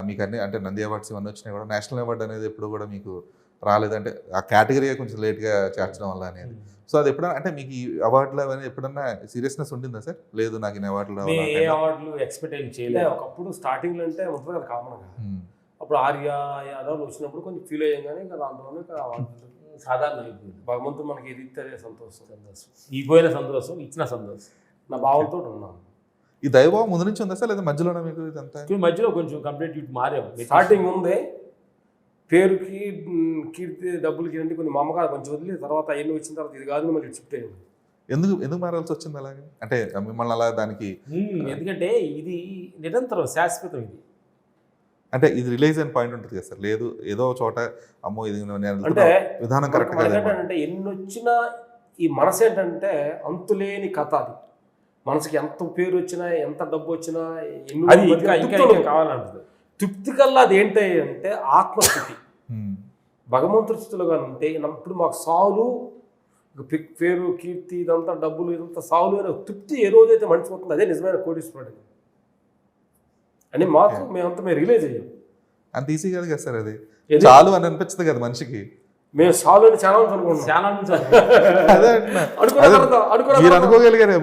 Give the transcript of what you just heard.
మీకు అన్ని అంటే నంది అవార్డ్స్ ఇవన్నీ వచ్చినాయి కూడా నేషనల్ అవార్డు అనేది ఎప్పుడు కూడా మీకు రాలేదంటే ఆ కేటగిరీ కొంచెం లేట్గా చేర్చడం వల్ల అనేది. సో అది ఎప్పుడైనా అంటే మీకు ఈ అవార్డులు అవన్నీ ఎప్పుడన్నా సీరియస్నెస్ ఉండిందా సార్? లేదు నాకు ఈ అవార్డులు ఏ అవార్డులు ఎక్స్పెక్ట్ ఏం చేయలేదు. ఒకప్పుడు స్టార్టింగ్లో అంటే ఉంటుంది కదా కామన్గా, అప్పుడు ఆర్య యాదవ్ వచ్చినప్పుడు కొంచెం ఫీల్ అయ్యాం, కానీ ఇంకా దాంట్లోనే సాధారణ అయిపోయింది. భగవంతుడు మనకి ఏది ఇస్తే సంతోషం, ఈ పోయిన సంతోషం, ఇచ్చిన సంతోషం, నా భావంతో ఉన్నాను. ఈ దైవం ముందు నుంచి ఉందా సార్ లేదా మధ్యలోనే మీకు ఇదంతా? మధ్యలో కొంచెం కంప్లీట్ మారాము. స్టార్టింగ్ ఉంది పేరుకి కీర్తి డబ్బులకి అంటే కొన్ని మా అమ్మగారు కొంచెం వదిలి తర్వాత ఎన్ని వచ్చిన తర్వాత ఇది కాదు మళ్ళీ షిఫ్ట్ అయ్యింది. ఎందుకు మారాల్సి వచ్చింది అలాగే? అంటే మిమ్మల్ని అలా దానికి ఎందుకంటే ఇది నిరంతరం శాశ్వతం. ఇది అంటే ఇది రిలీజ్ అయిన పాయింట్ ఉంటుంది కదా సార్? లేదు ఏదో చోట అమ్మో ఇది అంటే విధానం కరెక్ట్ అంటే ఎన్ని వచ్చినా ఈ మనసు ఏంటంటే అంతులేని కథ. అది మనసుకి ఎంత పేరు వచ్చినా ఎంత డబ్బు వచ్చినా ఎన్ని కావాలంటుంది. తృప్తి కల్లా అది ఏంటి అంటే ఆత్మస్థితి, భగవంతుడి స్థితిలో కానీ ఉంటే ఇప్పుడు మాకు సావులు పేరు కీర్తి ఇదంతా డబ్బులు ఇదంతా సావులు అనే తృప్తి ఏ రోజైతే మర్చిపోతుంది అదే నిజమైన కోటీశ్వరుడు అని మాకు మేమంతా మేము రియలైజ్ అయ్యాం. అంత ఈజీ కాదు కదా సార్ అది, చాలు అని అనిపించదు కదా మనిషికి. మేము సాల్వ్ అని చాలా అనుకున్నాం, చాలా అనుకోగలిగారు